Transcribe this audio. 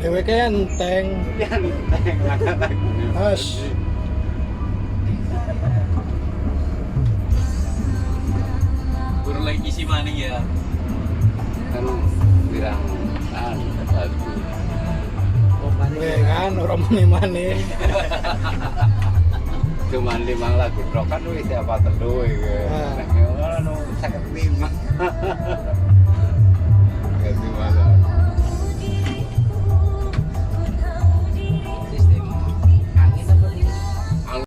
Dheweke enteng. Ya enteng lagu. As. Baru lagi isi maning ya. Kan bilang lagu. Ya kan orang mani-mani. Cuman 5 lagu rock kan wis apa telu iki. Ah. Nek ngono 55.